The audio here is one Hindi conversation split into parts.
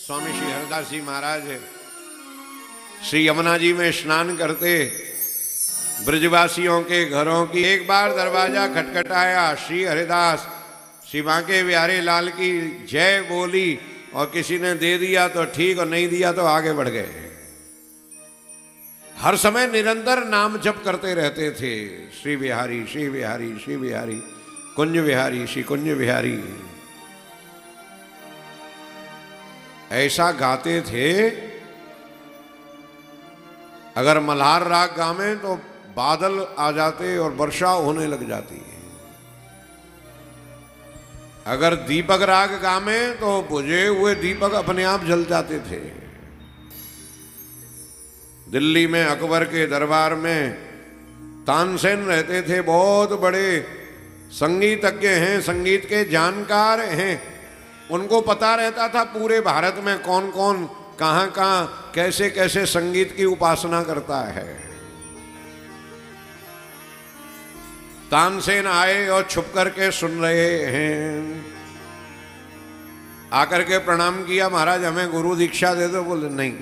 स्वामी श्री हरिदास जी महाराज श्री यमुना जी में स्नान करते ब्रजवासियों के घरों की एक बार दरवाजा खटखटाया, श्री हरिदास श्री बांके बिहारी लाल की जय बोली और किसी ने दे दिया तो ठीक और नहीं दिया तो आगे बढ़ गए। हर समय निरंतर नाम जप करते रहते थे, श्री बिहारी श्री बिहारी श्री बिहारी, कुंज बिहारी श्री कुंज बिहारी, ऐसा गाते थे। अगर मल्हार राग गावे तो बादल आ जाते और वर्षा होने लग जाती। अगर दीपक राग गावे तो बुझे हुए दीपक अपने आप जल जाते थे। दिल्ली में अकबर के दरबार में तानसेन रहते थे, बहुत बड़े संगीतज्ञ हैं, संगीत के जानकार हैं। उनको पता रहता था पूरे भारत में कौन कौन कहां कहां कैसे कैसे संगीत की उपासना करता है। तानसेन आए और छुप करके सुन रहे हैं। आकर के प्रणाम किया, महाराज हमें गुरु दीक्षा दे दो। बोले नहीं,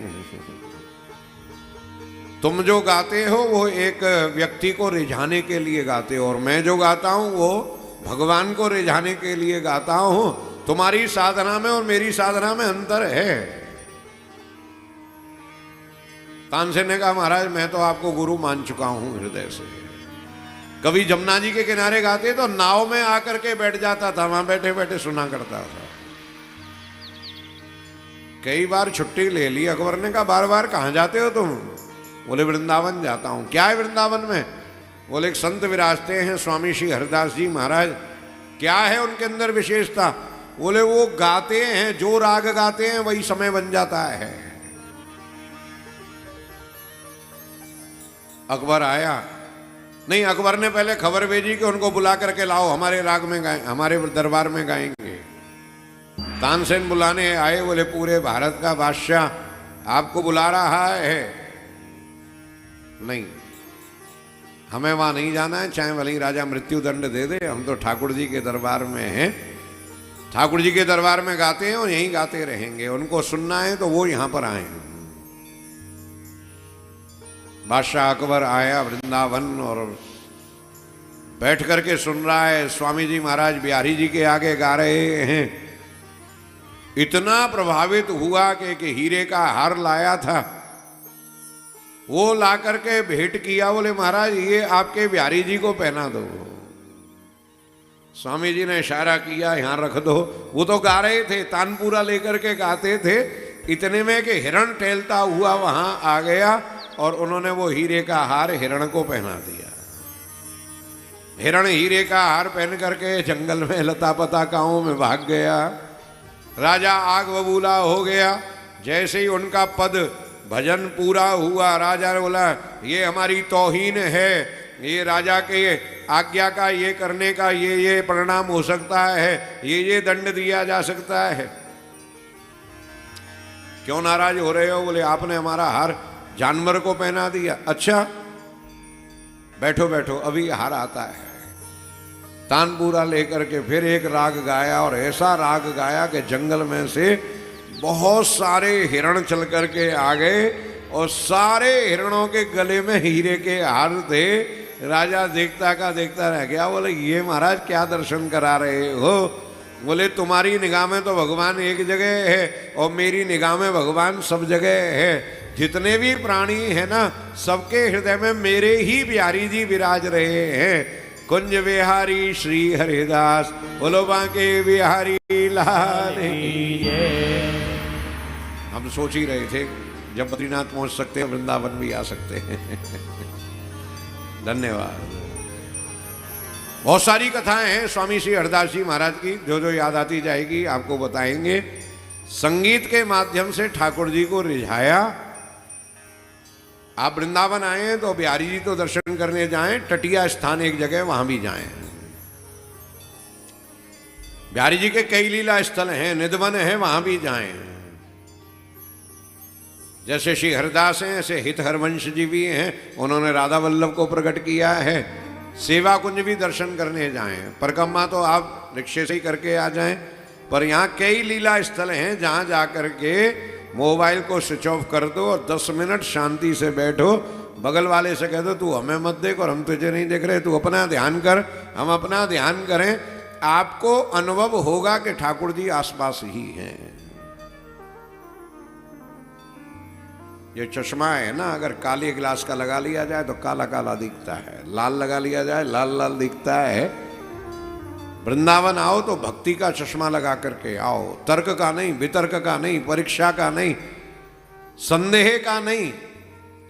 तुम जो गाते हो वो एक व्यक्ति को रिझाने के लिए गाते हो और मैं जो गाता हूं वो भगवान को रिझाने के लिए गाता हूं। तुम्हारी साधना में और मेरी साधना में अंतर है। तानसेन ने कहा, महाराज मैं तो आपको गुरु मान चुका हूं हृदय से। कभी जमुना जी के किनारे गाते तो नाव में आकर के बैठ जाता था, वहां बैठे बैठे सुना करता था। कई बार छुट्टी ले ली। अकबर ने कहा, बार बार कहां जाते हो तुम? बोले वृंदावन जाता हूं। क्या है वृंदावन में? बोले एक संत विराजते हैं स्वामी श्री हरिदास जी महाराज। क्या है उनके अंदर विशेषता? बोले वो गाते हैं, जो राग गाते हैं वही समय बन जाता है। अकबर आया नहीं, अकबर ने पहले खबर भेजी कि उनको बुला करके लाओ, हमारे राग में गाएं, हमारे दरबार में गाएंगे। तानसेन बुलाने आए। बोले पूरे भारत का बादशाह आपको बुला रहा है। नहीं, हमें वहां नहीं जाना है, चाहे भले ही राजा मृत्यु दंड दे दे, हम तो ठाकुर जी के दरबार में हैं। ठाकुर जी के दरबार में गाते हैं और यहीं गाते रहेंगे। उनको सुनना है तो वो यहां पर आए। बादशाह अकबर आया वृंदावन और बैठ करके सुन रहा है। स्वामी जी महाराज बिहारी जी के आगे गा रहे हैं। इतना प्रभावित हुआ कि हीरे का हार लाया था, वो ला करके भेंट किया। बोले महाराज ये आपके बिहारी जी को पहना दो। स्वामी जी ने इशारा किया, यहां रख दो। वो तो गा रहे थे, तानपूरा लेकर के गाते थे। इतने में कि हिरण टहलता हुआ वहां आ गया और उन्होंने वो हीरे का हार हिरण को पहना दिया। हिरण हीरे का हार पहन करके जंगल में लता पता गांवों में भाग गया। राजा आग बबूला हो गया। जैसे ही उनका पद भजन पूरा हुआ, राजा ने बोला ये हमारी तौहीन है, ये राजा के आज्ञा का ये करने का ये परिणाम हो सकता है, ये दंड दिया जा सकता है। क्यों नाराज हो रहे हो? बोले आपने हमारा हार जानवर को पहना दिया। अच्छा बैठो बैठो, अभी हार आता है। तानपूरा लेकर के फिर एक राग गाया और ऐसा राग गाया कि जंगल में से बहुत सारे हिरण चल करके आ गए और सारे हिरणों के गले में हीरे के हार थे। राजा देखता का देखता रह गया। बोले ये महाराज क्या दर्शन करा रहे हो? बोले तुम्हारी निगाह में तो भगवान एक जगह है और मेरी निगाह में भगवान सब जगह है। जितने भी प्राणी है ना, सबके हृदय में मेरे ही बिहारी जी विराज रहे हैं। कुंज बिहारी श्री हरिदास, बोलो बांके बिहारी लाल। हम सोच ही रहे थे जब बद्रीनाथ पहुंच सकते हैं, वृंदावन भी आ सकते हैं। धन्यवाद। बहुत सारी कथाएं हैं स्वामी श्री हरिदास जी महाराज की, जो जो याद आती जाएगी आपको बताएंगे। संगीत के माध्यम से ठाकुर जी को रिझाया। आप वृंदावन आए तो बिहारी जी तो दर्शन करने जाएं, टटिया स्थान एक जगह वहां भी जाएं। बिहारी जी के कई लीला स्थल हैं, निधवन है, वहां भी जाएं। जैसे श्री हरिदास हैं ऐसे हित हरवंश जी भी हैं, उन्होंने राधा वल्लभ को प्रकट किया है। सेवा कुंज भी दर्शन करने जाएं। परिक्रमा तो आप रिक्शे से ही करके आ जाएं। पर यहाँ कई लीला स्थल हैं जहां जाकर के मोबाइल को स्विच ऑफ कर दो और 10 मिनट शांति से बैठो, बगल वाले से कह दो तू हमें मत देख और हम तुझे नहीं देख रहे, तू अपना ध्यान कर, हम अपना ध्यान करें। आपको अनुभव होगा कि ठाकुर जी आसपास ही हैं। ये चश्मा है ना, अगर काले गिलास का लगा लिया जाए तो काला काला दिखता है, लाल लगा लिया जाए लाल लाल दिखता है। वृंदावन आओ तो भक्ति का चश्मा लगा करके आओ, तर्क का नहीं, वितर्क का नहीं, परीक्षा का नहीं, संदेह का नहीं।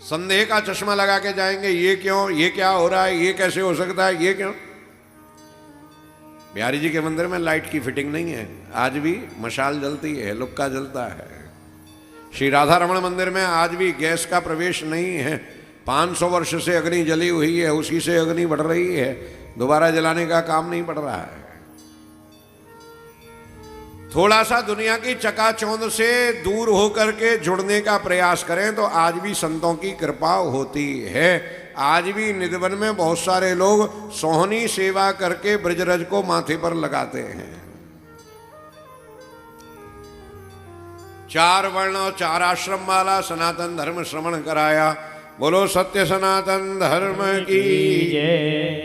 संदेह का चश्मा लगा के जाएंगे, ये क्यों, ये क्या हो रहा है, ये कैसे हो सकता है, ये क्यों। बिहारी जी के मंदिर में लाइट की फिटिंग नहीं है, आज भी मशाल जलती है, लुक्का जलता है। श्री राधा रमण मंदिर में आज भी गैस का प्रवेश नहीं है, 500 वर्ष से अग्नि जली हुई है, उसी से अग्नि बढ़ रही है, दोबारा जलाने का काम नहीं पड़ रहा है। थोड़ा सा दुनिया की चकाचौंध से दूर होकर के जुड़ने का प्रयास करें तो आज भी संतों की कृपा होती है। आज भी निधिवन में बहुत सारे लोग सोहनी सेवा करके ब्रजरज को माथे पर लगाते हैं। 4 वर्ण और 4 आश्रम वाला सनातन धर्म श्रवण कराया। बोलो सत्य सनातन धर्म की जय।